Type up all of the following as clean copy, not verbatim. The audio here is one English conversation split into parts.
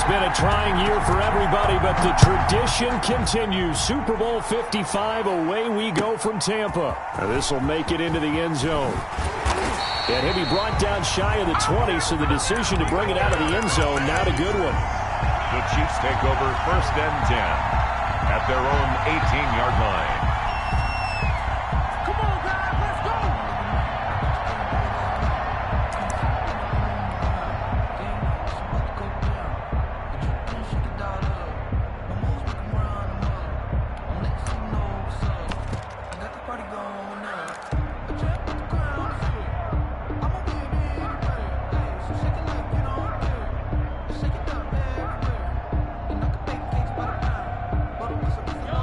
It's been a trying year for everybody, but the tradition continues. Super Bowl 55, away we go from Tampa. This will make it into the end zone. And he'll be brought down shy of the 20, so the decision to bring it out of the end zone, not a good one. The Chiefs take over 1st and 10 at their own 18-yard line.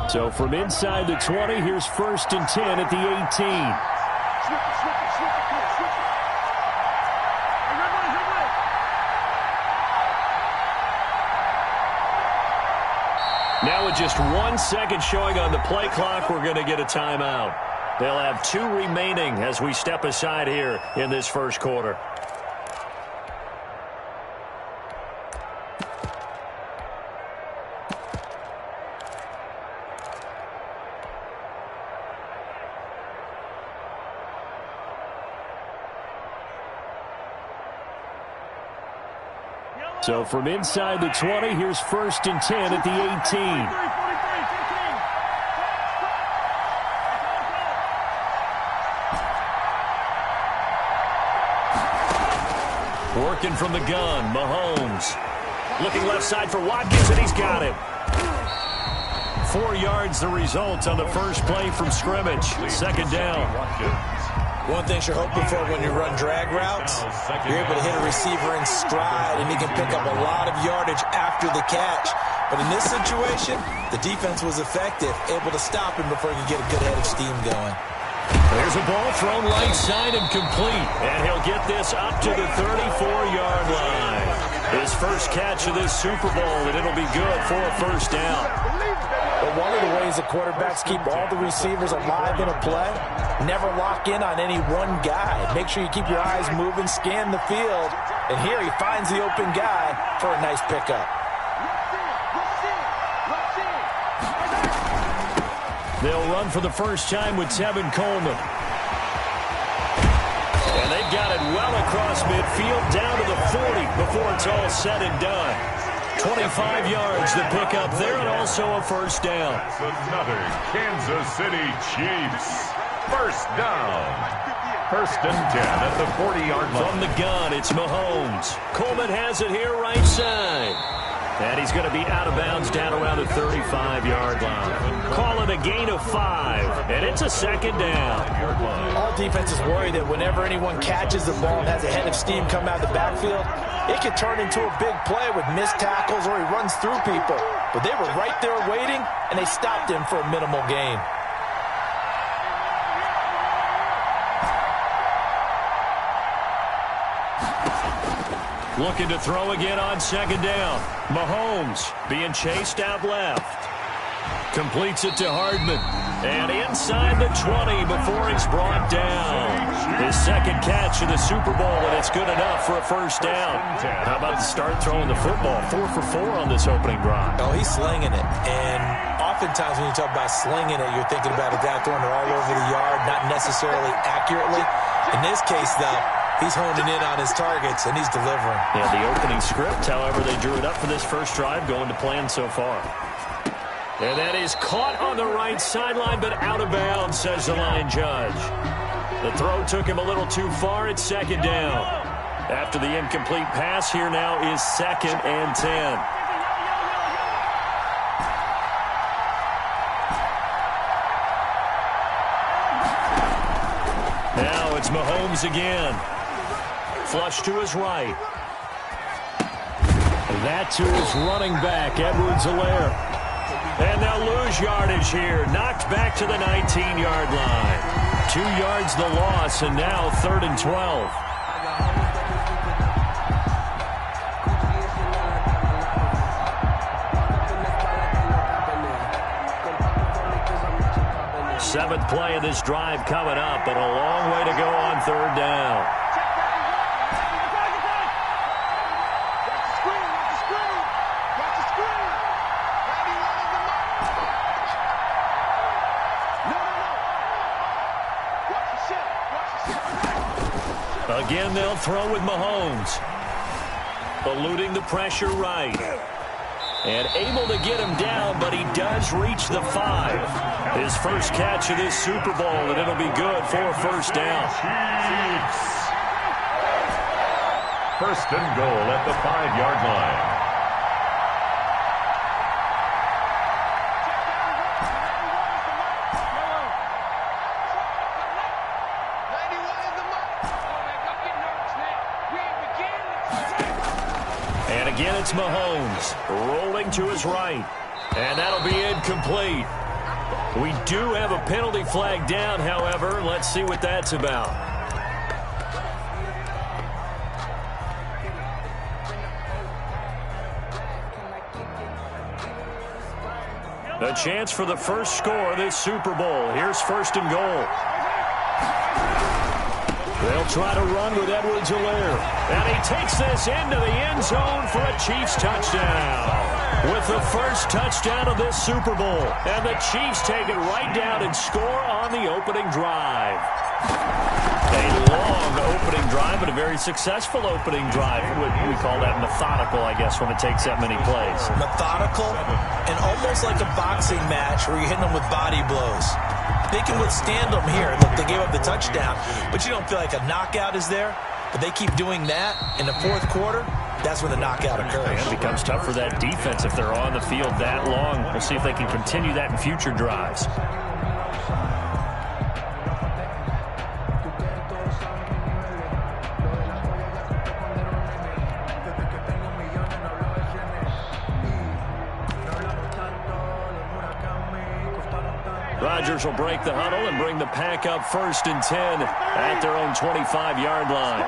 So from inside the 20, here's 1st and 10 at the 18. Now with just 1 second showing on the play clock, we're going to get a timeout. They'll have 2 remaining as we step aside here in this first quarter. So from inside the 20, here's 1st and 10 at the 18. Working from the gun, Mahomes. Looking left side for Watkins, and he's got him. 4 yards the result on the first play from scrimmage. 2nd down. One thing you're hoping for when you run drag routes, you're able to hit a receiver in stride, and he can pick up a lot of yardage after the catch. But in this situation, the defense was effective, able to stop him before he could get a good head of steam going. There's a ball thrown right side and complete. And he'll get this up to the 34-yard line. His first catch of this Super Bowl, and it'll be good for a 1st down. But one of the ways the quarterbacks keep all the receivers alive in a play, never lock in on any one guy. Make sure you keep your eyes moving, scan the field. And here he finds the open guy for a nice pickup. They'll run for the first time with Tevin Coleman. And they've got it well across midfield, down to the 40 before it's all said and done. 25 yards to pick up there, and also a 1st down. That's another Kansas City Chiefs 1st down. 1st and 10 at the 40-yard line. From the gun, it's Mahomes. Coleman has it here right side. And he's going to be out of bounds down around the 35-yard line. Call it a gain of 5, and it's a 2nd down. All defenses worry that whenever anyone catches the ball and has a head of steam come out of the backfield, it can turn into a big play with missed tackles or he runs through people. But they were right there waiting, and they stopped him for a minimal gain. Looking to throw again on 2nd down. Mahomes being chased out left. Completes it to Hardman. And inside the 20 before he's brought down. His 2nd catch of the Super Bowl, and it's good enough for a 1st down. How about the start throwing the football? 4 for 4 on this opening drive. Oh, he's slinging it. And oftentimes when you talk about slinging it, you're thinking about a guy throwing it all over the yard, not necessarily accurately. In this case, though, he's honing in on his targets, and he's delivering. Yeah, the opening script, however, they drew it up for this first drive, going to plan so far. And that is caught on the right sideline, but out of bounds, says the line judge. The throw took him a little too far. It's 2nd down. After the incomplete pass, here now is 2nd and 10. Now it's Mahomes again. Flush to his right. That to his running back, Edwards-Helaire. And they'll lose yardage here. Knocked back to the 19-yard line. 2 yards the loss, and now 3rd and 12. Seventh play of this drive coming up, but a long way to go on 3rd down. Again, they'll throw with Mahomes. Eluding the pressure right. And able to get him down, but he does reach the 5. His first catch of this Super Bowl, and it'll be good for a first down. First and goal at the 5-yard line. And again, it's Mahomes rolling to his right. And that'll be incomplete. We do have a penalty flag down, however. Let's see what that's about. A chance for the first score of this Super Bowl. Here's first and goal. They'll try to run with Edwards-Helaire. And he takes this into the end zone for a Chiefs touchdown. With the first touchdown of this Super Bowl. And the Chiefs take it right down and score on the opening drive. A long opening drive, but a very successful opening drive. We call that methodical, I guess, when it takes that many plays. Methodical and almost like a boxing match where you're hitting them with body blows. They can withstand them here. Look, they gave up the touchdown, but you don't feel like a knockout is there. But they keep doing that in the fourth quarter. That's when the knockout occurs. And it becomes tough for that defense if they're on the field that long. We'll see if they can continue that in future drives. Rodgers will break the huddle and bring the pack up first and 10 at their own 25-yard line.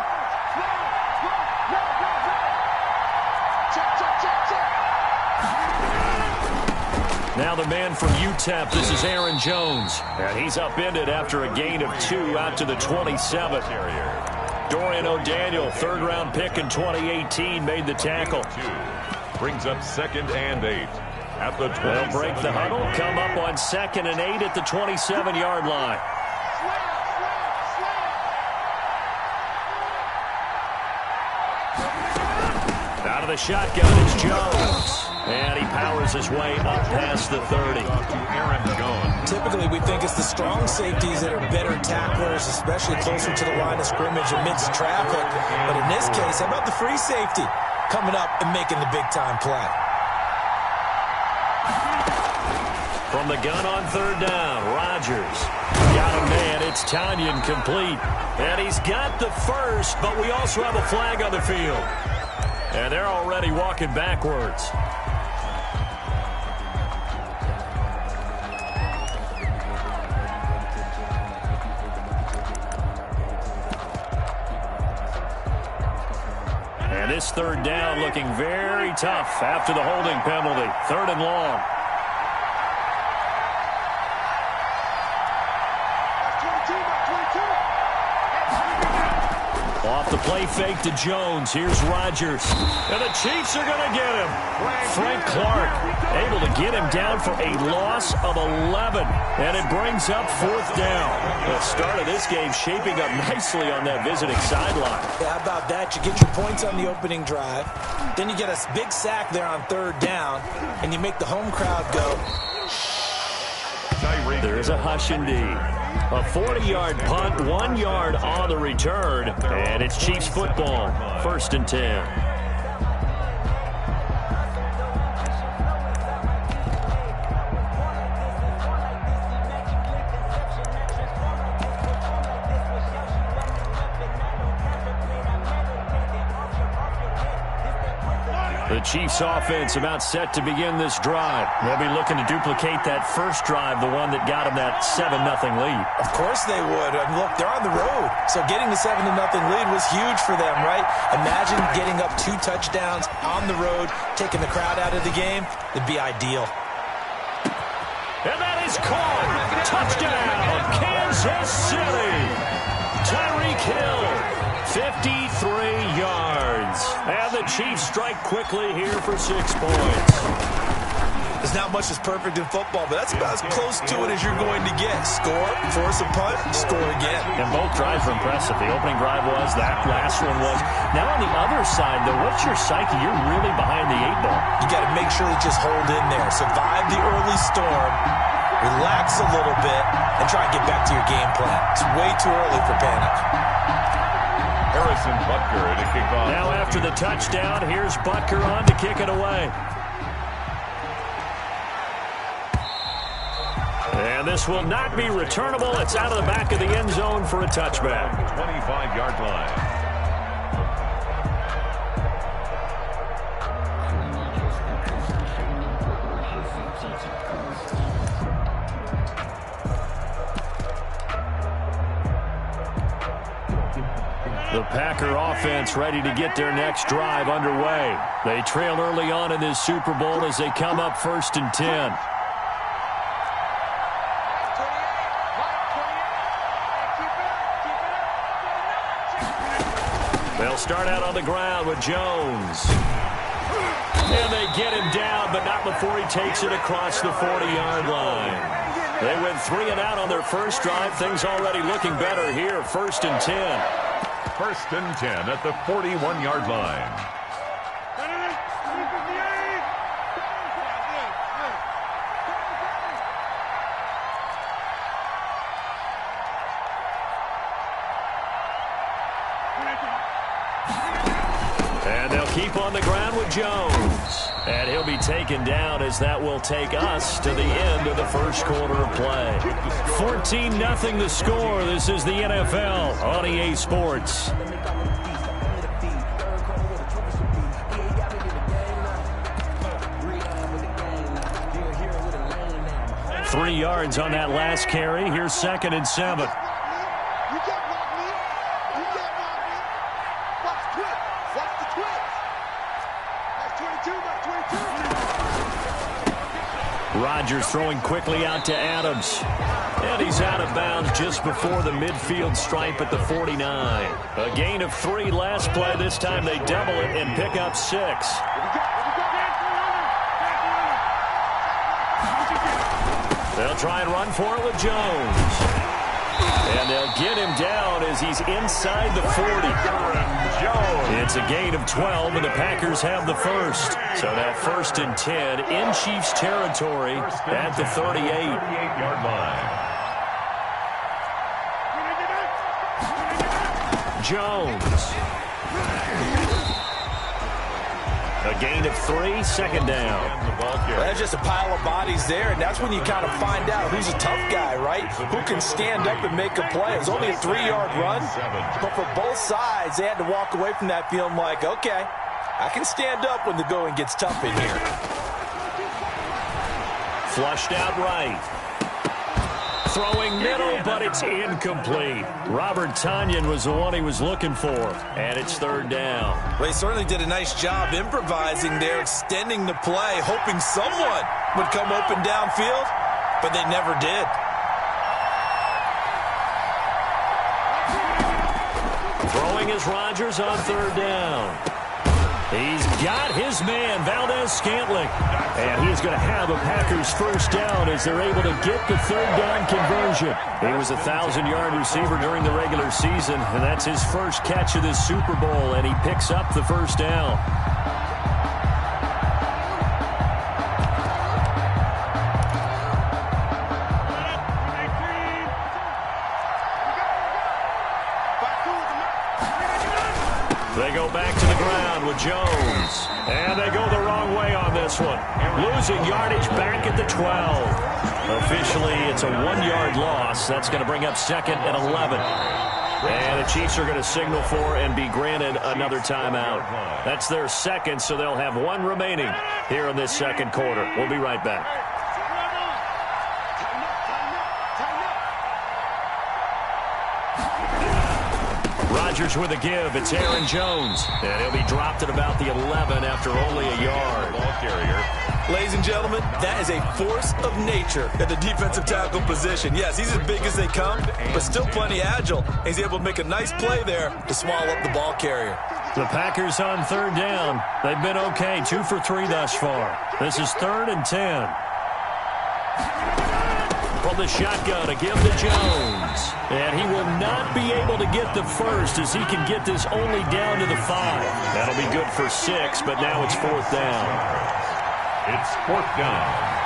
Now the man from UTEP, this is Aaron Jones. And he's upended after a gain of 2 out to the 27. Dorian O'Daniel, third-round pick in 2018, made the tackle. Brings up 2nd and 8. At the They'll break the huddle, come up on 2nd and 8 at the 27-yard line. Out of the shotgun, it's Jones. And he powers his way up past the 30. Aaron Jones. Typically, we think it's the strong safeties that are better tacklers, especially closer to the line of scrimmage amidst traffic. But in this case, how about the free safety coming up and making the big-time play? From the gun on third down, Rodgers got a man. It's Tanyan complete. And he's got the first, but we also have a flag on the field. And they're already walking backwards. And this third down looking very tough after the holding penalty. 3rd and long. Off the play fake to Jones. Here's Rodgers. And the Chiefs are going to get him. Frank Clark able to get him down for a loss of 11. And it brings up 4th down. The start of this game shaping up nicely on that visiting sideline. Yeah, how about that? You get your points on the opening drive. Then you get a big sack there on 3rd down. And you make the home crowd go. There is a hush indeed. A 40-yard punt, 1 yard on the return, and it's Chiefs football, 1st and 10. The Chiefs offense about set to begin this drive. They'll be looking to duplicate that first drive, the one that got them that 7-0 lead. Of course they would. I mean, look, they're on the road. So getting the 7-0 lead was huge for them, right? Imagine getting up 2 touchdowns on the road, taking the crowd out of the game. It'd be ideal. And that is caught. Touchdown, Kansas City. Tyreek Hill, 53 yards. And the Chiefs strike quickly here for 6 points. As There's not much that's perfect in football, but that's about as close to it as you're going to get. Score, force a punt, score again. And both drives were impressive. The opening drive was, that last one was. Now on the other side, though, what's your psyche? You're really behind the 8-ball. You got to make sure to just hold in there. Survive the early storm, relax a little bit, and try and get back to your game plan. It's way too early for panic. Harrison Butker to kick off. Now after the touchdown, here's Butker on to kick it away. And this will not be returnable. It's out of the back of the end zone for a touchback. 25-yard line. The Packer offense ready to get their next drive underway. They trail early on in this Super Bowl as they come up 1st and 10. They'll start out on the ground with Jones. And they get him down, but not before he takes it across the 40-yard line. They went 3 and out on their first drive. Things already looking better here. 1st and 10. 1st and 10 at the 41-yard line. And they'll keep on the ground with Jones. And he'll be taken down as that will take us to the end of the first quarter of play. 14-0 the score. This is the NFL on EA Sports. Three yards on that last carry. Here's 2nd and 7. Rodgers throwing quickly out to Adams. And he's out of bounds just before the midfield stripe at the 49. A gain of 3 last play. This time they double it and pick up 6. They'll try and run for it with Jones. And they'll get him down as he's inside the 40. It's a gain of 12, and the Packers have the first. So now 1st and 10 in Chiefs territory at the 38-yard line. Jones. A gain of 3, 2nd down. Well, that's just a pile of bodies there, and that's when you kind of find out who's a tough guy, right? Who can stand up and make a play. It was only a 3-yard run, but for both sides, they had to walk away from that feeling like, okay, I can stand up when the going gets tough in here. Flushed out right. Throwing middle, but it's incomplete. Robert Tonyan was the one he was looking for, and it's 3rd down. Well, he certainly did a nice job improvising there, extending the play, hoping someone would come open downfield, but they never did. Throwing is Rodgers on 3rd down. He's got his man, Valdez-Scantling. And he's going to have a Packers first down as they're able to get the 3rd down conversion. He was a 1,000-yard receiver during the regular season, and that's his first catch of this Super Bowl, and he picks up the first down. They go back to the ground with Jones. And they go the wrong way on this one. Losing yardage back at the 12. Officially, it's a 1-yard loss. That's going to bring up 2nd and 11. And the Chiefs are going to signal for and be granted another timeout. That's their 2nd, so they'll have 1 remaining here in this 2nd quarter. We'll be right back. Rodgers with a give. It's Aaron Jones. And he'll be dropped at about the 11 after only a yard. Ball carrier. Ladies and gentlemen, that is a force of nature at the defensive tackle position. Yes, he's as big as they come, but still plenty agile. He's able to make a nice play there to swallow up the ball carrier. The Packers on third down. They've been okay, 2 for 3 thus far. This is 3rd and 10. From the shotgun, a give to Jones. And he will not be able to get the first as he can get this only down to the 5. That'll be good for 6, but now it's 4th down. It's 4th down.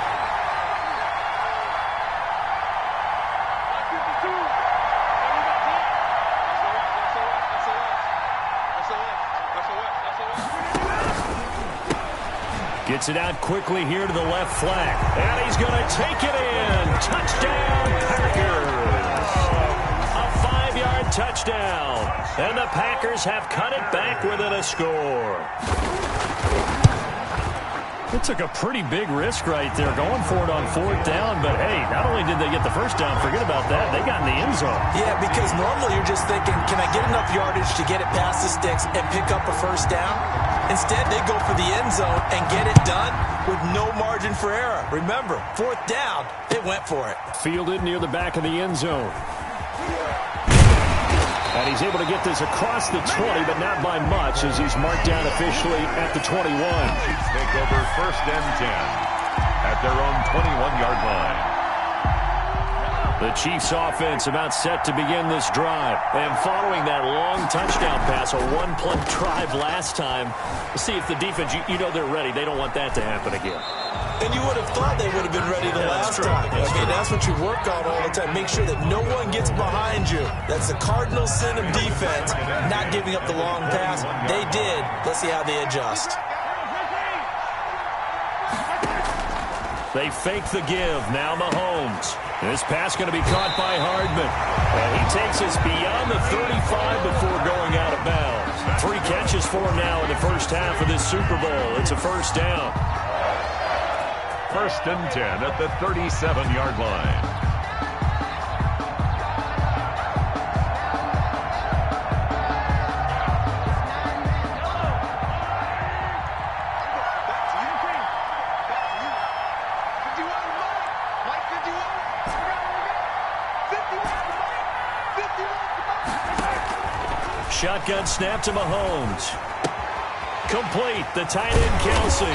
Gets it out quickly here to the left flank. And he's going to take it in. Touchdown, Packers. A 5-yard touchdown. And the Packers have cut it back within a score. It took a pretty big risk right there going for it on 4th down. But, hey, not only did they get the first down, forget about that, they got in the end zone. Yeah, because normally you're just thinking, can I get enough yardage to get it past the sticks and pick up a first down? Instead, they go for the end zone and get it done with no margin for error. Remember, 4th down, they went for it. Fielded near the back of the end zone. And he's able to get this across the 20, but not by much as he's marked down officially at the 21. Chiefs take over 1st and 10 at their own 21-yard line. The Chiefs offense about set to begin this drive. And following that long touchdown pass, a one-play drive last time, we'll see if the defense, you know they're ready. They don't want that to happen again. And you would have thought they would have been ready the last time. I mean, that's what you work on all the time. Make sure that no one gets behind you. That's the cardinal sin of defense, not giving up the long pass. They did. Let's see how they adjust. They fake the give. Now Mahomes. This pass going to be caught by Hardman. And he takes us beyond the 35 before going out of bounds. 3 catches for him now in the first half of this Super Bowl. It's a 1st down. 1st and 10 at the 37-yard line. Shotgun snap to Mahomes. Complete. The tight end, Kelsey.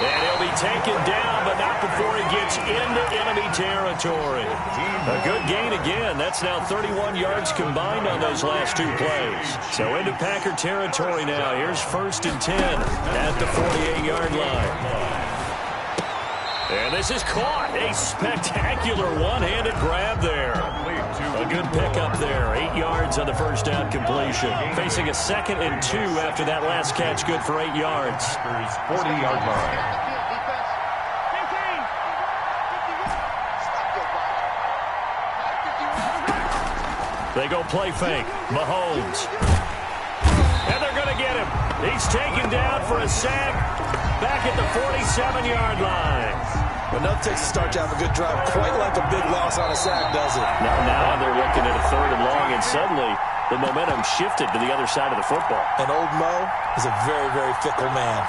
And he'll be taken down, but not before he gets into enemy territory. A good gain again. That's now 31 yards combined on those last 2 plays. So into Packer territory now. Here's 1st and 10 at the 48-yard line. And this is caught. A spectacular one-handed grab there. A good pickup there. 8 yards on the first down completion. Facing a 2nd and 2 after that last catch. Good for 8 yards. 40-yard line. They go play fake. Mahomes. And they're going to get him. He's taken down for a sack. Back at the 47-yard line. But enough takes to start to have a good drive. Quite like a big loss on a sack, does it? Now they're looking at a 3rd and long, and suddenly the momentum shifted to the other side of the football. And old Mo is a very, very fickle man.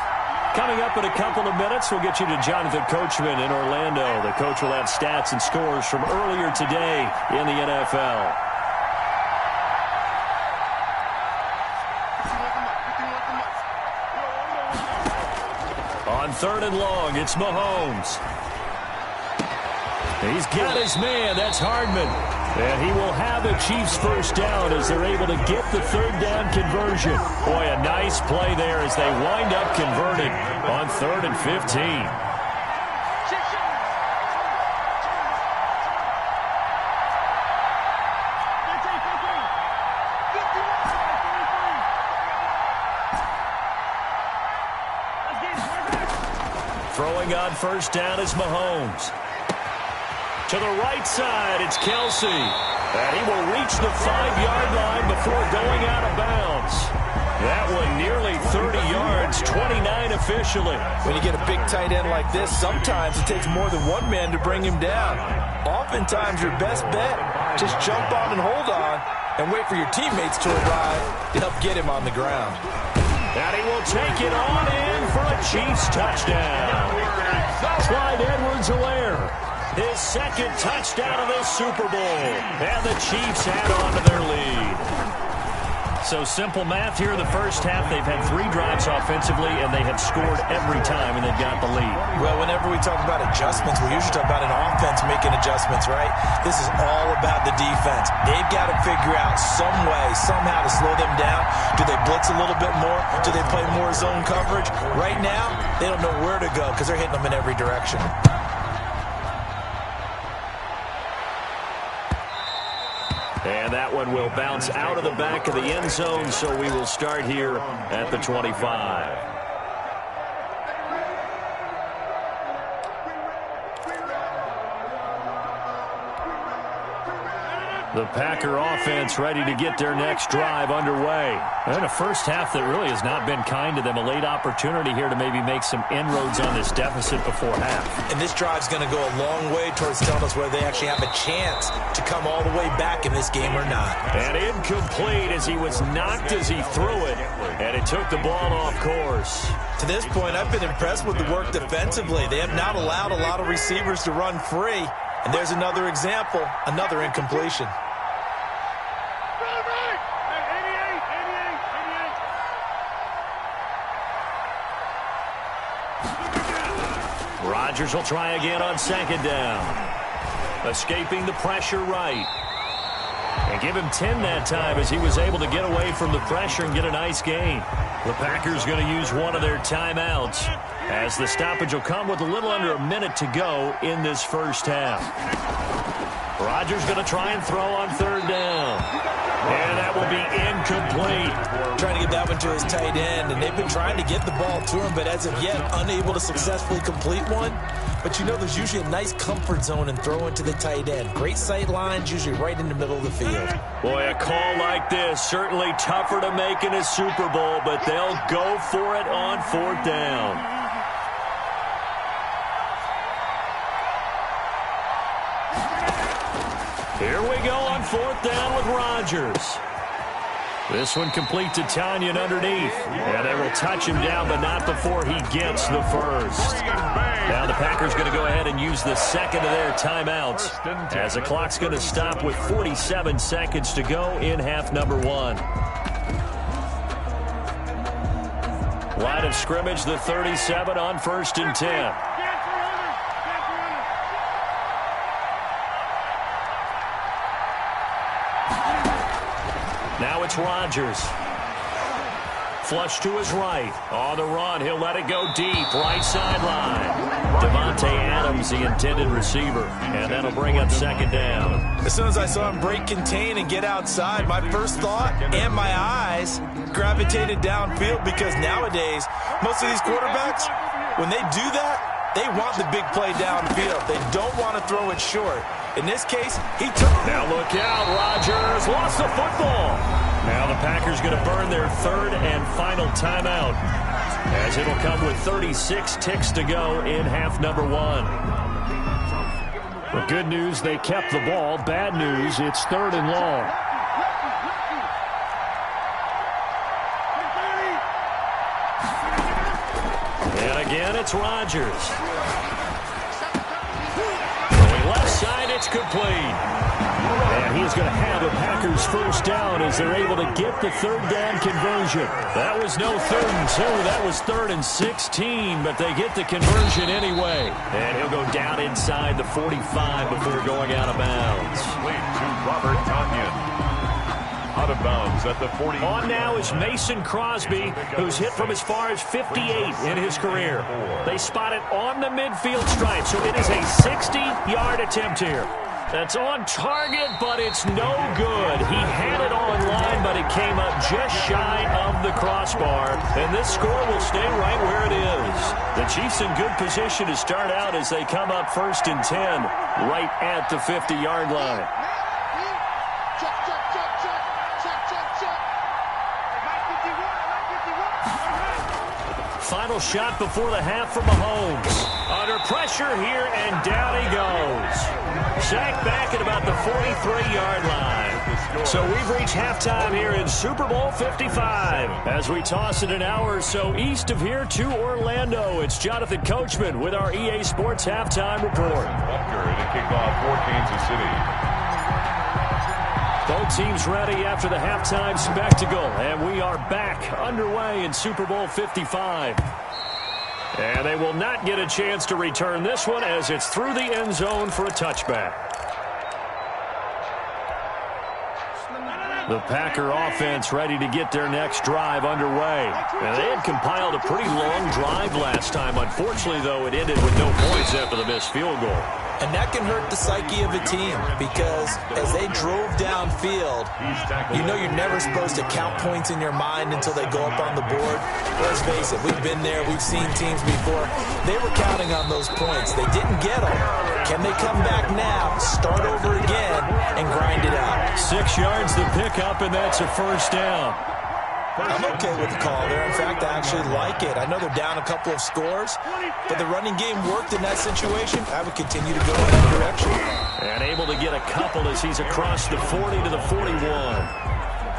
Coming up in a couple of minutes, we'll get you to Jonathan Coachman in Orlando. The coach will have stats and scores from earlier today in the NFL. On 3rd and long, it's Mahomes. He's got his man. That's Hardman. And he will have a Chiefs first down as they're able to get the 3rd down conversion. Boy, a nice play there as they wind up converting on 3rd and 15. Throwing on first down is Mahomes. To the right side, it's Kelsey. And he will reach the 5-yard line before going out of bounds. That one nearly 30 yards, 29 officially. When you get a big tight end like this, sometimes it takes more than one man to bring him down. Oftentimes, your best bet, just jump on and hold on and wait for your teammates to arrive to help get him on the ground. And he will take it on in for a Chiefs touchdown. Clyde Edwards-Helaire, his 2nd touchdown of this Super Bowl. And the Chiefs add on to their lead. So simple math here in the first half. They've had 3 drives offensively, and they have scored every time, and they've got the lead. Well, whenever we talk about adjustments, we usually talk about an offense making adjustments, right? This is all about the defense. They've got to figure out some way, somehow to slow them down. Do they blitz a little bit more? Do they play more zone coverage? Right now, they don't know where to go because they're hitting them in every direction. And that one will bounce out of the back of the end zone, so we will start here at the 25. The Packer offense ready to get their next drive underway. And a first half that really has not been kind to them. A late opportunity here to maybe make some inroads on this deficit before half. And this drive's going to go a long way towards telling us whether they actually have a chance to come all the way back in this game or not. And incomplete as he was knocked as he threw it. And it took the ball off course. To this point, I've been impressed with the work defensively. They have not allowed a lot of receivers to run free. And there's another example, another incompletion. Rodgers will try again on second down. Escaping the pressure right. And give him 10 that time as he was able to get away from the pressure and get a nice gain. The Packers going to use one of their timeouts as the stoppage will come with a little under a minute to go in this first half. Rodgers going to try and throw on third down. And that will be incomplete. Trying to get that one to his tight end, and they've been trying to get the ball to him, but as of yet, unable to successfully complete one. But you know there's usually a nice comfort zone in throwing to the tight end. Great sight lines, usually right in the middle of the field. Boy, a call like this, certainly tougher to make in a Super Bowl, but they'll go for it on fourth down. Here we go on fourth down with Rodgers. This one complete to Tanyan underneath. And they will touch him down, but not before he gets the first. Now the Packers going to go ahead and use the second of their timeouts as the clock's going to stop with 47 seconds to go in half number 1. Line of scrimmage, the 37 on 1st and 10. Now it's Rodgers. Flush to his right. On the run, he'll let it go deep. Right sideline. Devontae Adams, the intended receiver. And that'll bring up second down. As soon as I saw him break contain and get outside, my first thought and my eyes gravitated downfield because nowadays, most of these quarterbacks, when they do that, they want the big play downfield. They don't want to throw it short. In this case, he took it. Now look out, Rodgers lost the football. Now the Packers going to burn their third and final timeout as it'll come with 36 ticks to go in half number 1. The good news, they kept the ball. Bad news, it's 3rd and long. And again, it's Rodgers. Going left side, it's complete. And he's going to have a Packers first down as they're able to get the third down conversion. That was no 3rd and 2. That was 3rd and 16, but they get the conversion anyway. And he'll go down inside the 45 before going out of bounds. Lead to Robert Tanyan. Out of bounds at the 40. On now is Mason Crosby, who's hit from as far as 58 in his career. They spot it on the midfield stripe, so it is a 60-yard attempt here. That's on target, but it's no good. He had it on line, but it came up just shy of the crossbar. And this score will stay right where it is. The Chiefs in good position to start out as they come up 1st and 10, right at the 50-yard line. Final shot before the half from Mahomes. Under pressure here, and down he goes. Sacked back at about the 43-yard line. So we've reached halftime here in Super Bowl 55. As we toss it an hour or so east of here to Orlando, it's Jonathan Coachman with our EA Sports Halftime Report. Walker in a kickoff for Kansas City. Both teams ready after the halftime spectacle, and we are back underway in Super Bowl 55. And they will not get a chance to return this one as it's through the end zone for a touchback. The Packer offense ready to get their next drive underway. And they had compiled a pretty long drive last time. Unfortunately, though, it ended with no points after the missed field goal. And that can hurt the psyche of a team because as they drove downfield, you know you're never supposed to count points in your mind until they go up on the board. Let's face it, we've been there, we've seen teams before. They were counting on those points. They didn't get them. Can they come back now, start over again, and grind it out? 6 yards to pick up, and that's a first down. I'm okay with the call there. In fact, I actually like it. I know they're down a couple of scores, but the running game worked in that situation. I would continue to go in that direction. And able to get a couple as he's across the 40 to the 41.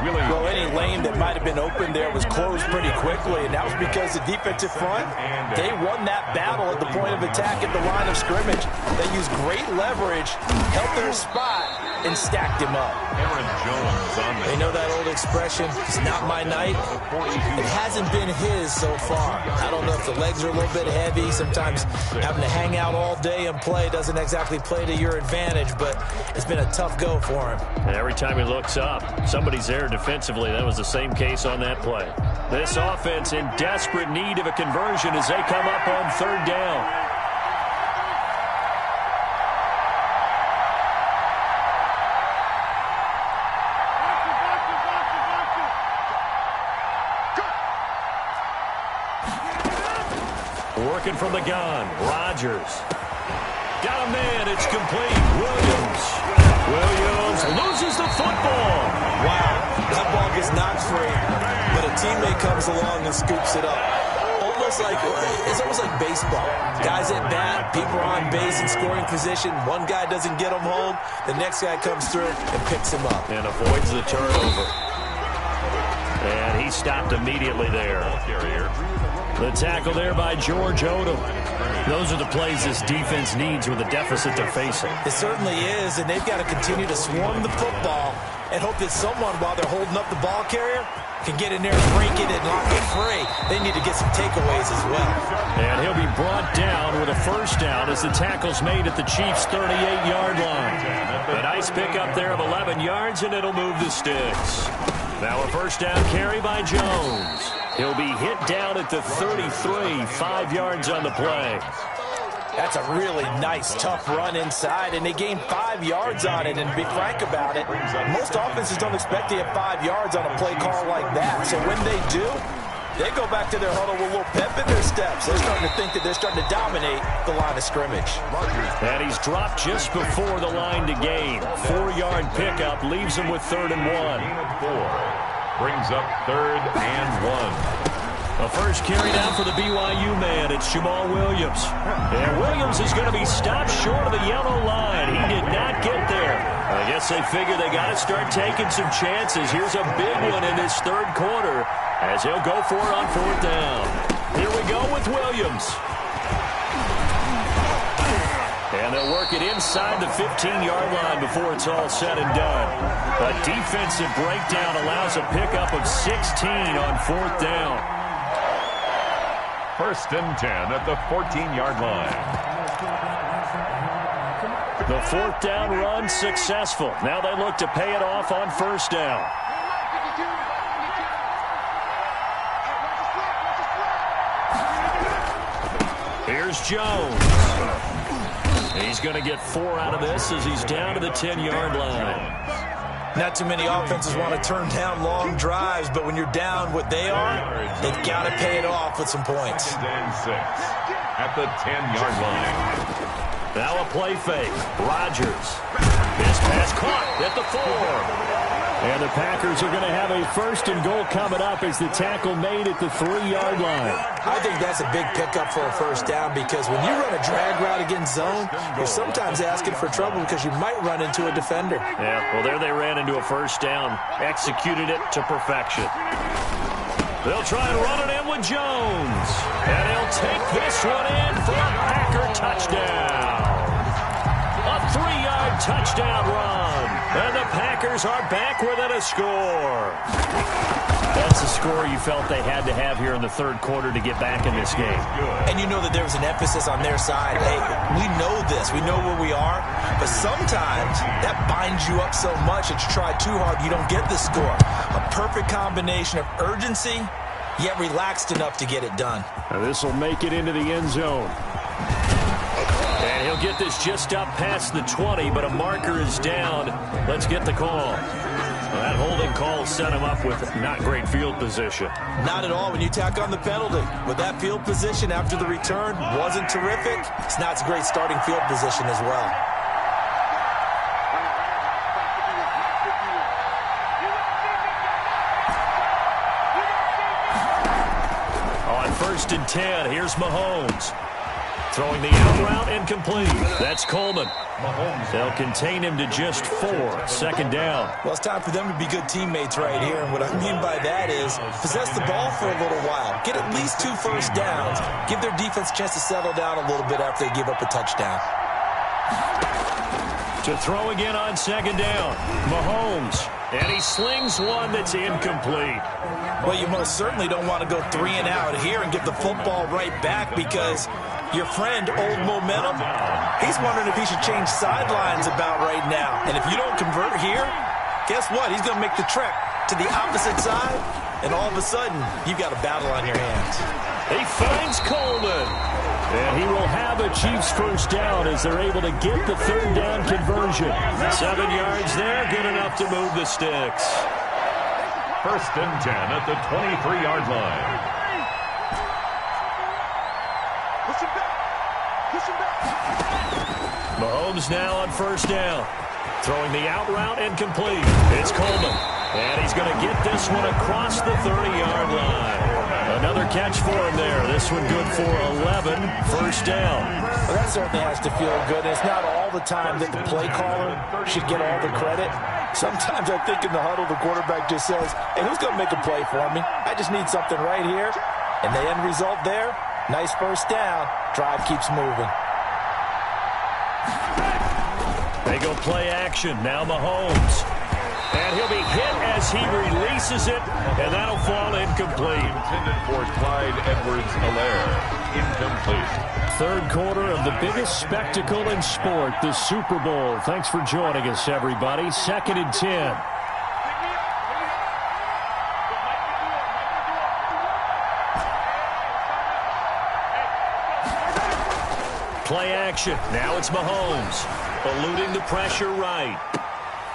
Well, any lane that might have been open there was closed pretty quickly, and that was because the defensive front, they won that battle at the point of attack at the line of scrimmage. They used great leverage, held their spot, and stacked him up. Aaron Jones on the... They know that old expression, it's not my night. It hasn't been his so far. I don't know if the legs are a little bit heavy. Sometimes having to hang out all day and play doesn't exactly play to your advantage, but it's been a tough go for him. And every time he looks up, somebody's there defensively. That was the same case on that play. This offense in desperate need of a conversion as they come up on third down. Working from the gun, Rodgers. Got a man, it's complete. Williams loses the football. Wow, that ball gets knocked free, but a teammate comes along and scoops it up. It's almost like baseball. Guys at bat, people are on base in scoring position. One guy doesn't get him home, the next guy comes through and picks him up. And avoids the turnover. And he stopped immediately there. The tackle there by George Odom. Those are the plays this defense needs with the deficit they're facing. It certainly is, and they've got to continue to swarm the football and hope that someone, while they're holding up the ball carrier, can get in there and break it and lock it free. They need to get some takeaways as well. And he'll be brought down with a first down as the tackle's made at the Chiefs' 38-yard line. A nice pickup there of 11 yards, and it'll move the sticks. Now a first down carry by Jones. He'll be hit down at the 33, 5 yards on the play. That's a really nice, tough run inside, and they gained 5 yards on it. And to be frank about it, most offenses don't expect to get 5 yards on a play call like that. So when they do, they go back to their huddle with a little pep in their steps. They're starting to think that they're starting to dominate the line of scrimmage. And he's dropped just before the line to gain. 4-yard pickup leaves him with 3rd and 1. Brings up 3rd and 1. A first carry down for the BYU man. It's Jamal Williams. And Williams is going to be stopped short of the yellow line. He did not get there. I guess they figure they got to start taking some chances. Here's a big one in this 3rd quarter as he'll go for it on 4th down. Here we go with Williams. And they'll work it inside the 15-yard line before it's all said and done. A defensive breakdown allows a pickup of 16 on 4th down. 1st and 10 at the 14-yard line. The 4th down run successful. Now they look to pay it off on 1st down. Here's Jones. He's going to get 4 out of this as he's down to the 10-yard line. Not too many offenses want to turn down long drives, but when you're down what they are, they've got to pay it off with some points. 2nd and 6 at the 10-yard line. Now a play fake. Rodgers. This pass caught at the 4. And the Packers are going to have a 1st and goal coming up as the tackle made at the 3-yard line. I think that's a big pickup for a 1st down because when you run a drag route against zone, you're sometimes asking for trouble because you might run into a defender. Yeah, well, there they ran into a 1st down, executed it to perfection. They'll try and run it in with Jones. And he'll take this one in for a Packer touchdown. A 3-yard touchdown run. And the Packers are back within a score. That's a score you felt they had to have here in the third quarter to get back in this game. And you know that there was an emphasis on their side. Hey, we know this. We know where we are. But sometimes that binds you up so much that you try too hard, you don't get the score. A perfect combination of urgency, yet relaxed enough to get it done. Now this will make it into the end zone. And he'll get this just up past the 20, but a marker is down. Let's get the call. Well, that holding call set him up with not great field position. Not at all when you tack on the penalty. With that field position after the return wasn't terrific, it's not a great starting field position as well. On 1st and 10, here's Mahomes. Throwing the out route incomplete. That's Coleman. They'll contain him to just 4. 2nd down. Well, it's time for them to be good teammates right here. And what I mean by that is possess the ball for a little while. Get at least 2 first downs. Give their defense a chance to settle down a little bit after they give up a touchdown. To throw again on 2nd down. Mahomes. And he slings one that's incomplete. Well, you most certainly don't want to go 3 and out here and give the football right back because your friend, Old Momentum, he's wondering if he should change sidelines about right now. And if you don't convert here, guess what? He's going to make the trek to the opposite side, and all of a sudden, you've got a battle on your hands. He finds Coleman. And he will have a Chiefs first down as they're able to get the 3rd down conversion. 7 yards there, good enough to move the sticks. 1st and 10 at the 23-yard line. Mahomes now on 1st down. Throwing the out route incomplete. It's Coleman. And he's going to get this one across the 30-yard line. Another catch for him there. This one good for 11. 1st down. Well, that certainly has to feel good. It's not all the time that the play caller should get all the credit. Sometimes I think in the huddle, the quarterback just says, hey, who's going to make a play for me? I just need something right here. And the end result there, nice 1st down. Drive keeps moving. They go play action. Now Mahomes. And he'll be hit as he releases it, and that'll fall incomplete. Intended for Clyde Edwards-Helaire. Incomplete. 3rd quarter of the biggest spectacle in sport, the Super Bowl. Thanks for joining us, everybody. 2nd and 10. Play action. Now it's Mahomes. Eluding the pressure right.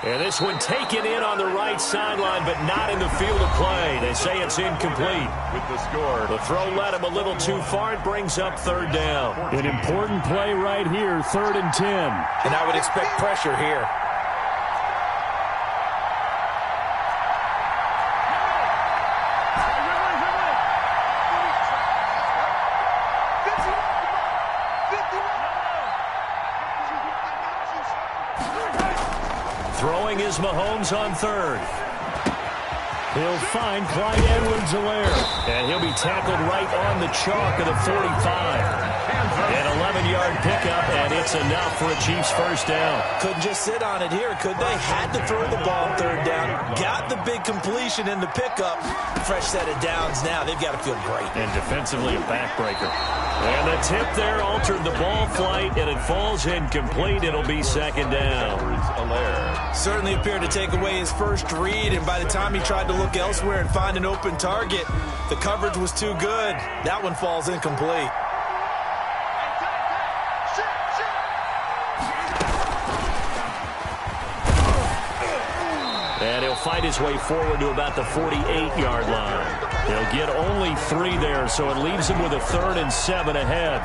And this one taken in on the right sideline, but not in the field of play. They say it's incomplete. With the score. The throw led him a little too far. It brings up 3rd down. An important play right here, 3rd and 10. And I would expect pressure here. Throwing is Mahomes on 3rd. He'll find Clyde Edwards-Helaire. And he'll be tackled right on the chalk of the 45. An 11-yard pickup, and it's enough for a Chiefs first down. Couldn't just sit on it here, could they? Had to throw the ball 3rd down. Got the big completion in the pickup. Fresh set of downs now. They've got to feel great. And defensively a backbreaker. And the tip there altered the ball flight, and it falls incomplete. It'll be 2nd down. Certainly appeared to take away his first read, and by the time he tried to look elsewhere and find an open target, the coverage was too good. That one falls incomplete. And he'll fight his way forward to about the 48-yard line. He'll get only 3 there, so it leaves him with a 3rd and 7 ahead.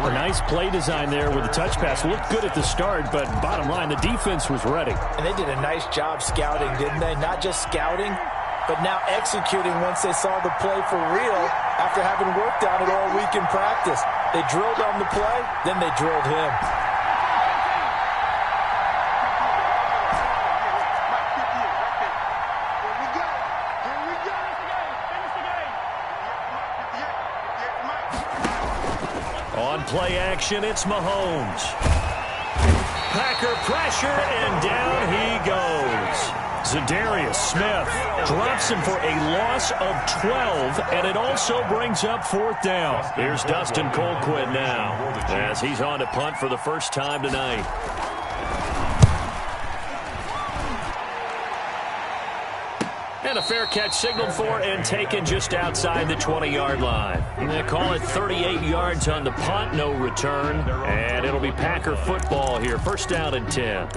A nice play design there with the touch pass. Looked good at the start, but bottom line, the defense was ready. And they did a nice job scouting, didn't they? Not just scouting, but now executing once they saw the play for real after having worked on it all week in practice. They drilled on the play, then they drilled him. On play action, it's Mahomes. Packer pressure, and down he goes. Zadarius Smith drops him for a loss of 12, and it also brings up 4th down. Here's Dustin Colquitt now, as he's on to punt for the first time tonight. And a fair catch signaled for and taken just outside the 20-yard line. They call it 38 yards on the punt, no return. And it'll be Packer football here, 1st down and 10.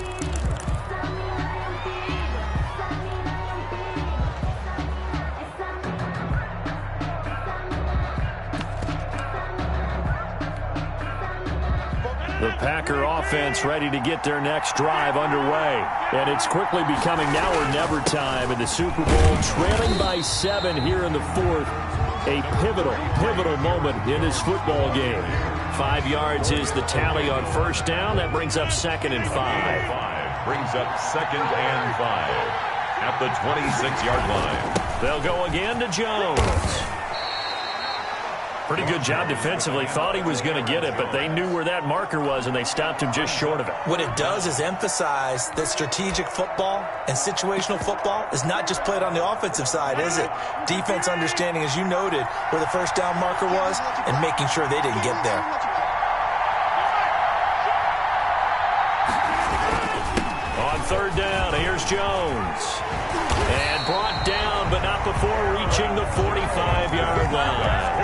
The Packer offense ready to get their next drive underway. And it's quickly becoming now or never time in the Super Bowl, trailing by 7 here in the 4th. A pivotal moment in this football game. 5 yards is the tally on 1st down. That brings up 2nd and 5. Brings up 2nd and 5 at the 26-yard line. They'll go again to Jones. Pretty good job defensively. Thought he was going to get it, but they knew where that marker was, and they stopped him just short of it. What it does is emphasize that strategic football and situational football is not just played on the offensive side, is it? Defense understanding, as you noted, where the 1st down marker was and making sure they didn't get there. On 3rd down, here's Jones. And brought down, but not before reaching the 45-yard line.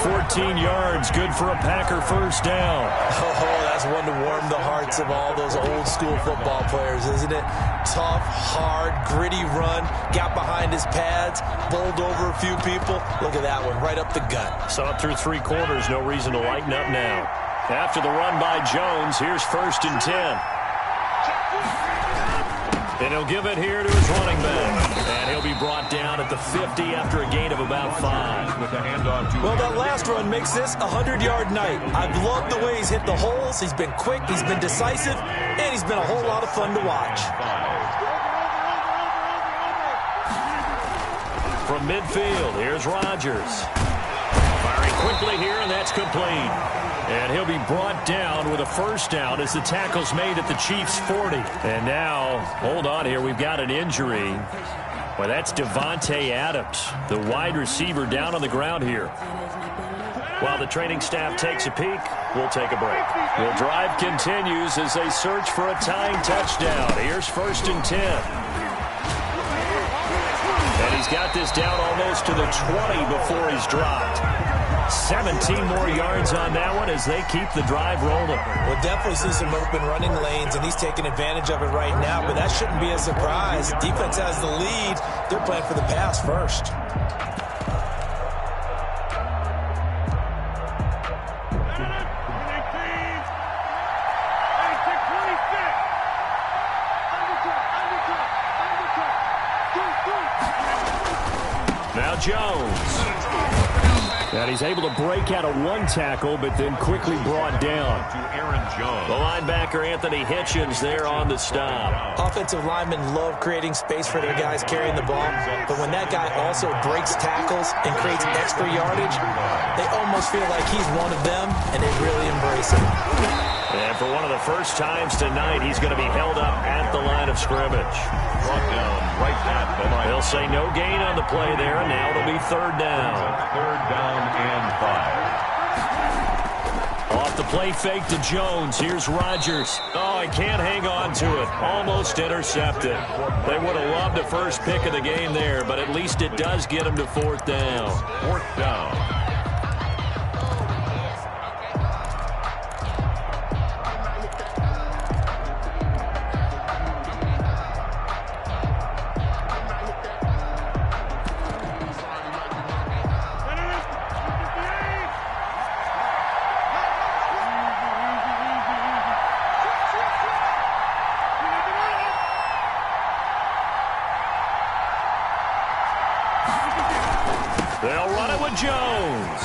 14 yards, good for a Packer 1st down. Oh, that's one to warm the hearts of all those old-school football players, isn't it? Tough, hard, gritty run, got behind his pads, bowled over a few people. Look at that one, right up the gut. Saw it through 3 quarters, no reason to lighten up now. After the run by Jones, here's 1st and 10. And he'll give it here to his running back. And he'll be brought down at the 50 after a gain of about 5. With the handoff to well, that last run makes this a 100-yard night. I've loved the way he's hit the holes. He's been quick, he's been decisive, and he's been a whole lot of fun to watch. From midfield, here's Rodgers. Firing quickly here, and that's complete. And he'll be brought down with a 1st down as the tackle's made at the Chiefs' 40. And now, hold on here, we've got an injury. Well, that's Devontae Adams, the wide receiver, down on the ground here. While the training staff takes a peek, we'll take a break. The drive continues as they search for a tying touchdown. Here's 1st and 10. And he's got this down almost to the 20 before he's dropped. 17 more yards on that one as they keep the drive rolling. We'll definitely see some open running lanes, and he's taking advantage of it right now, but that shouldn't be a surprise. Defense has the lead. They're playing for the pass first. Now Jones. And he's able to break out of 1 tackle, but then quickly brought down. The linebacker, Anthony Hitchens, there on the stop. Offensive linemen love creating space for their guys carrying the ball, but when that guy also breaks tackles and creates extra yardage, they almost feel like he's one of them, and they really embrace him. And for one of the first times tonight, he's going to be held up at the line of scrimmage. Brought down right at the line. They'll say no gain on the play there, and now it'll be 3rd down. 3rd down and 5. Off the play fake to Jones. Here's Rodgers. Oh, he can't hang on to it. Almost intercepted. They would have loved the first pick of the game there, but at least it does get him to 4th down. 4th down. They'll run it with Jones.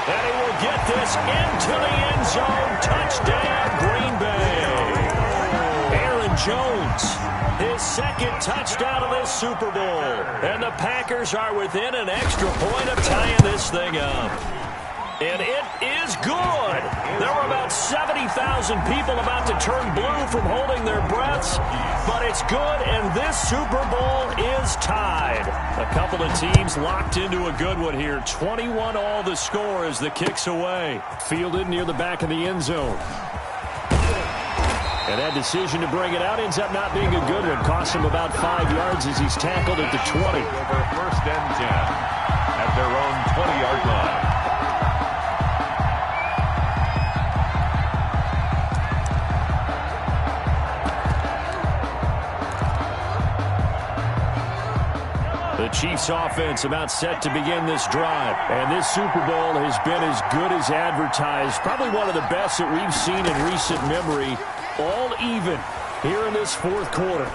And he will get this into the end zone. Touchdown, Green Bay. Aaron Jones, his 2nd touchdown of this Super Bowl. And the Packers are within an extra point of tying this thing up. And it is good. There were about 70,000 people about to turn blue from holding their breaths, but it's good, and this Super Bowl is tied. A couple of teams locked into a good one here. 21 all the score as the kick's away. Fielded near the back of the end zone. And that decision to bring it out ends up not being a good one. Costs him about 5 yards as he's tackled at the 20. Over first and 10 at their own 20-yard line. The Chiefs offense about set to begin this drive. And this Super Bowl has been as good as advertised. Probably one of the best that we've seen in recent memory. All even here in this fourth quarter.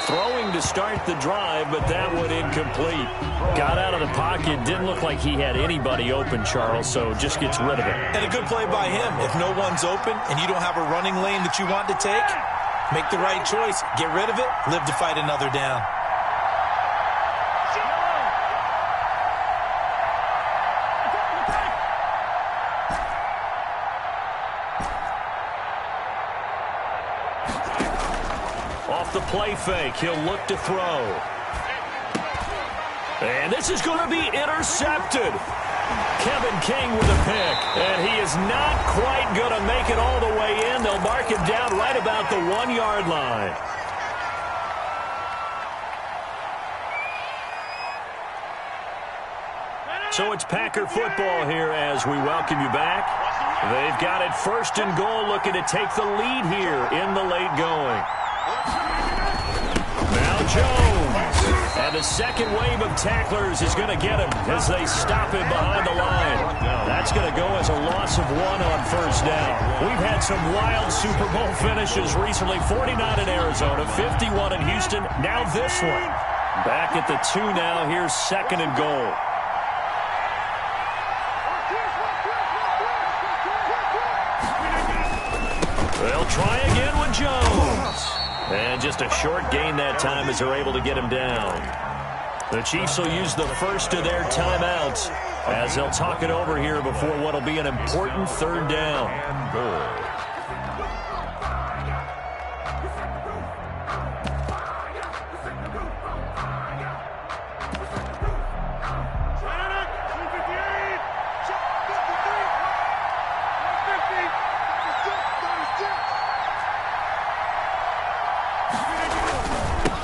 Throwing to start the drive, but that one incomplete. Got out of the pocket. Didn't look like he had anybody open, Charles, so just gets rid of it. And a good play by him. If no one's open and you don't have a running lane that you want to take, make the right choice. Get rid of it. Live to fight another down. Off the play fake, he'll look to throw. And this is going to be intercepted. Kevin King with a pick, and he is not quite going to make it all the way in. They'll mark him down right about the 1-yard line. So it's Packer football here as we welcome you back. They've got it first and goal, looking to take the lead here in the late going. Now Jones. And the second wave of tacklers is going to get him as they stop him behind the line. That's going to go as a loss of 1 on first down. We've had some wild Super Bowl finishes recently. 49 in Arizona, 51 in Houston, now this one. Back at the 2 now. Here's second and goal. They'll try again with Jones. And just a short gain that time as they're able to get him down. The Chiefs will use the first of their timeouts as they'll talk it over here before what will be an important third down. And goal.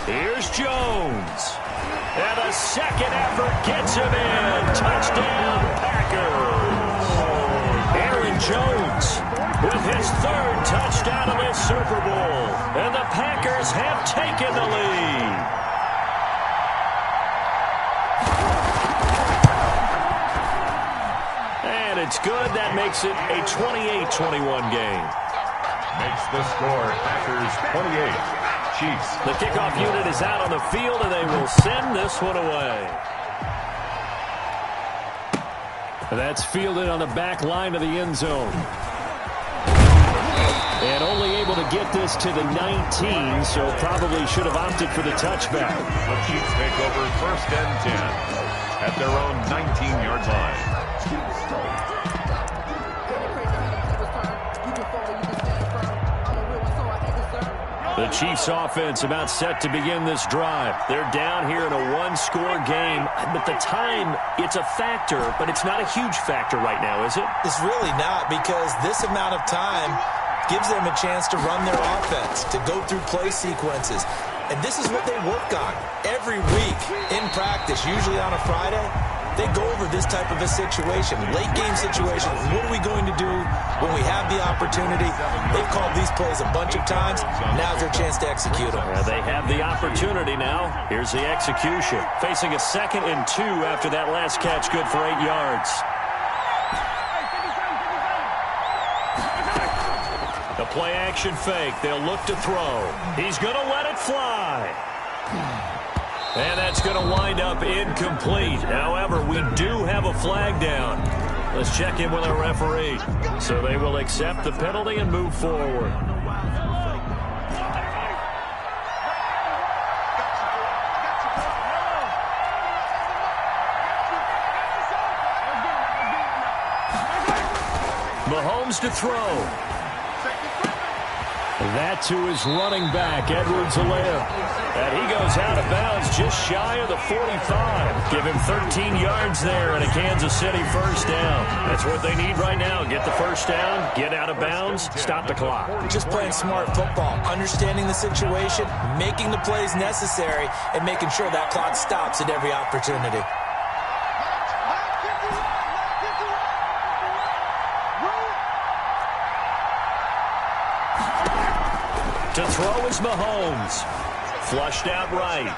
Here's Jones. And a second effort gets him in. Touchdown, Packers. Aaron Jones with his third touchdown of this Super Bowl. And the Packers have taken the lead. And it's good. That makes it a 28-21 game. Makes the score Packers 28. Chiefs. The kickoff unit is out on the field, and they will send this one away. That's fielded on the back line of the end zone. And only able to get this to the 19, so probably should have opted for the touchback. The Chiefs take over first and 10 at their own 19-yard line. The Chiefs offense about set to begin this drive. They're down here in a one-score game, but the time, it's a factor, but it's not a huge factor right now, is it? It's really not, because this amount of time gives them a chance to run their offense, to go through play sequences. And this is what they work on every week in practice, usually on a Friday. They go over this type of a situation, late game situation. What are we going to do when we have the opportunity? They've called these plays a bunch of times. Now's their chance to execute them. Yeah, they have the opportunity now. Here's the execution. Facing a 2nd and 2 after that last catch, good for 8 yards. The play action fake. They'll look to throw. He's going to let it fly. And that's going to wind up incomplete. However, we do have a flag down. Let's check in with our referee. So they will accept the penalty and move forward. Mahomes to throw. That to his running back, Edwards-Helaire. And he goes out of bounds just shy of the 45. Give him 13 yards there and a Kansas City first down. That's what they need right now. Get the first down, get out of bounds, stop the clock. Just playing smart football, understanding the situation, making the plays necessary, and making sure that clock stops at every opportunity. To throw is Mahomes. Flushed out right.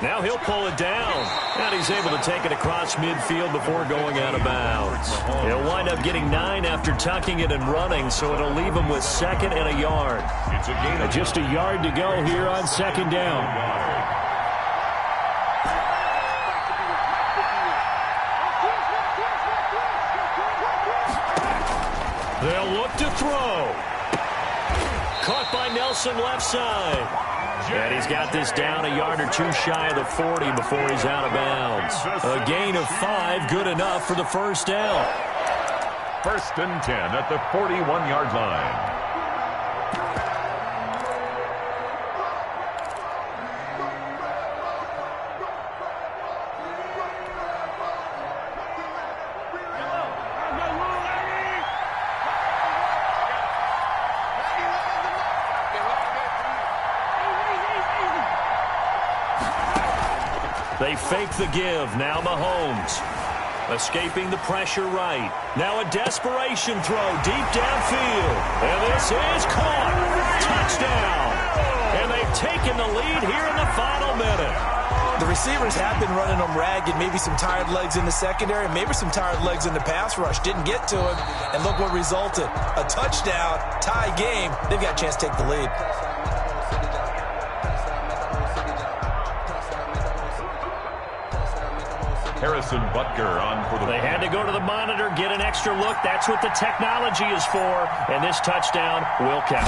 Now he'll pull it down. And he's able to take it across midfield before going out of bounds. He'll wind up getting 9 after tucking it and running, so it'll leave him with 2nd and a yard. It's a gain of just a yard to go here on 2nd down. They'll look to throw. Caught by Nelson left side. And he's got this down a yard or 2 shy of the 40 before he's out of bounds. A gain of 5, good enough for the first down. 1st and 10 at the 41-yard line. They fake the give. Now Mahomes. Escaping the pressure right. Now a desperation throw deep downfield. And this is caught. Touchdown. And they've taken the lead here in the final minute. The receivers have been running them ragged. Maybe some tired legs in the secondary. Maybe some tired legs in the pass rush. Didn't get to him. And look what resulted. A touchdown. Tie game. They've got a chance to take the lead. Harrison Butker on for the... They had to go to the monitor, get an extra look. That's what the technology is for. And this touchdown will count.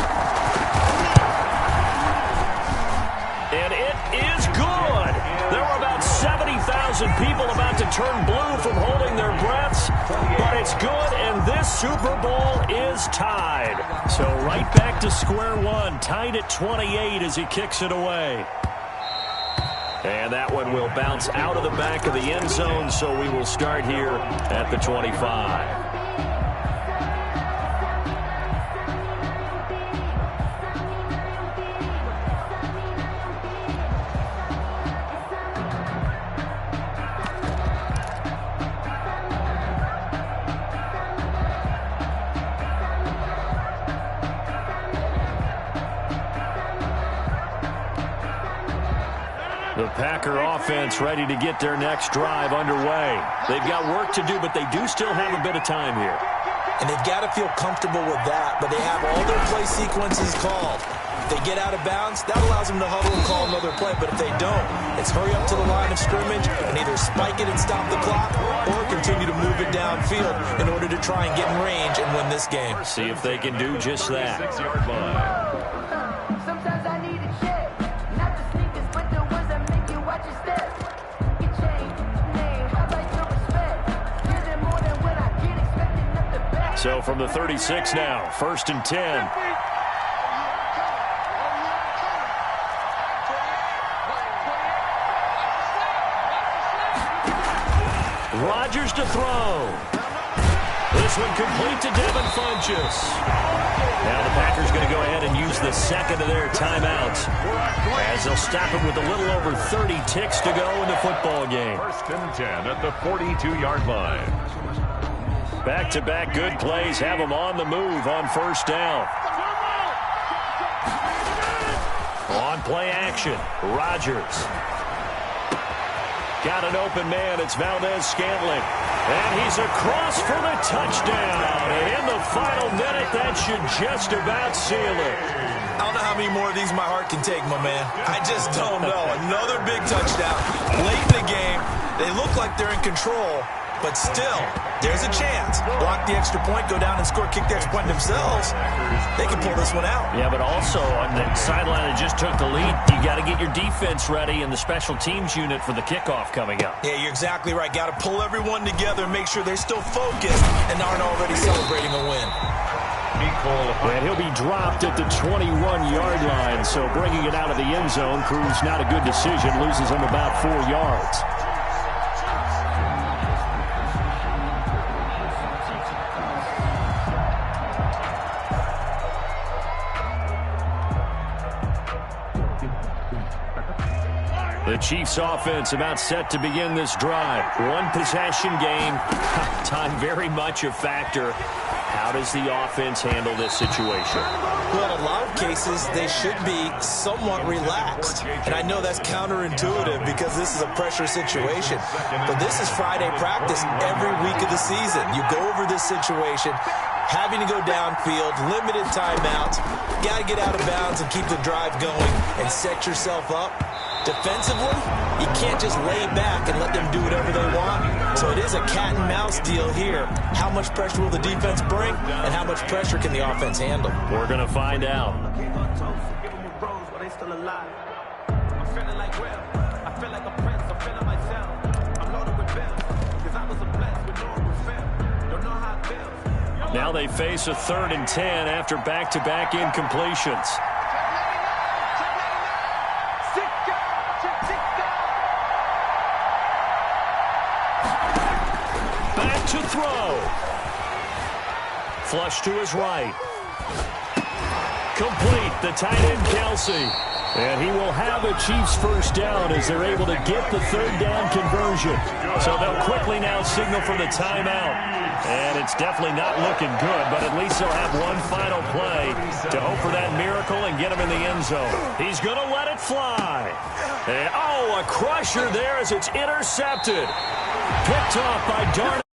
And it is good. There were about 70,000 people about to turn blue from holding their breaths. But it's good, and this Super Bowl is tied. So right back to square one, tied at 28 as he kicks it away. And that one will bounce out of the back of the end zone, so we will start here at the 25. The Packer offense ready to get their next drive underway. They've got work to do, but they do still have a bit of time here. And they've got to feel comfortable with that, but they have all their play sequences called. If they get out of bounds, that allows them to huddle and call another play, but if they don't, it's hurry up to the line of scrimmage and either spike it and stop the clock or continue to move it downfield in order to try and get in range and win this game. See if they can do just that. 6-yard line. So from the 36 now, 1st and 10. Rodgers to throw. This one complete to Devin Funchess. Now the Packers going to go ahead and use the second of their timeouts as they'll stop it with a little over 30 ticks to go in the football game. 1st and 10 at the 42-yard line. Back-to-back good plays have them on the move on 1st down. On play action, Rodgers. Got an open man, it's Valdez-Scantling. And he's across for the touchdown. And in the final minute, that should just about seal it. I don't know how many more of these my heart can take, my man. I just don't know. Another big touchdown late in the game. They look like they're in control. but still, there's a chance. Block the extra point, go down and score, kick the extra point themselves. They can pull this one out. Yeah, but also on the sideline that just took the lead, you got to get your defense ready and the special teams unit for the kickoff coming up. Yeah, you're exactly right. Got to pull everyone together and make sure they're still focused and aren't already celebrating a win. And he'll be dropped at the 21-yard line, so bringing it out of the end zone proves not a good decision, loses him about 4 yards. The Chiefs offense about set to begin this drive. One possession game. Time very much a factor. How does the offense handle this situation? Well, in a lot of cases, they should be somewhat relaxed. And I know that's counterintuitive because this is a pressure situation. But this is Friday practice every week of the season. You go over this situation, having to go downfield, limited timeouts, got to get out of bounds and keep the drive going and set yourself up. Defensively, you can't just lay back and let them do whatever they want. So it is a cat and mouse deal here. How much pressure will the defense bring, and how much pressure can the offense handle? We're going to find out. Now they face a 3rd and 10 after back-to-back incompletions. To throw. Flush to his right. Complete. The tight end, Kelsey. And he will have a Chiefs first down as they're able to get the 3rd down conversion. So they'll quickly now signal for the timeout. And it's definitely not looking good, but at least they'll have one final play to hope for that miracle and get him in the end zone. He's going to let it fly. And, oh, a crusher there as it's intercepted. Picked off by Darnell.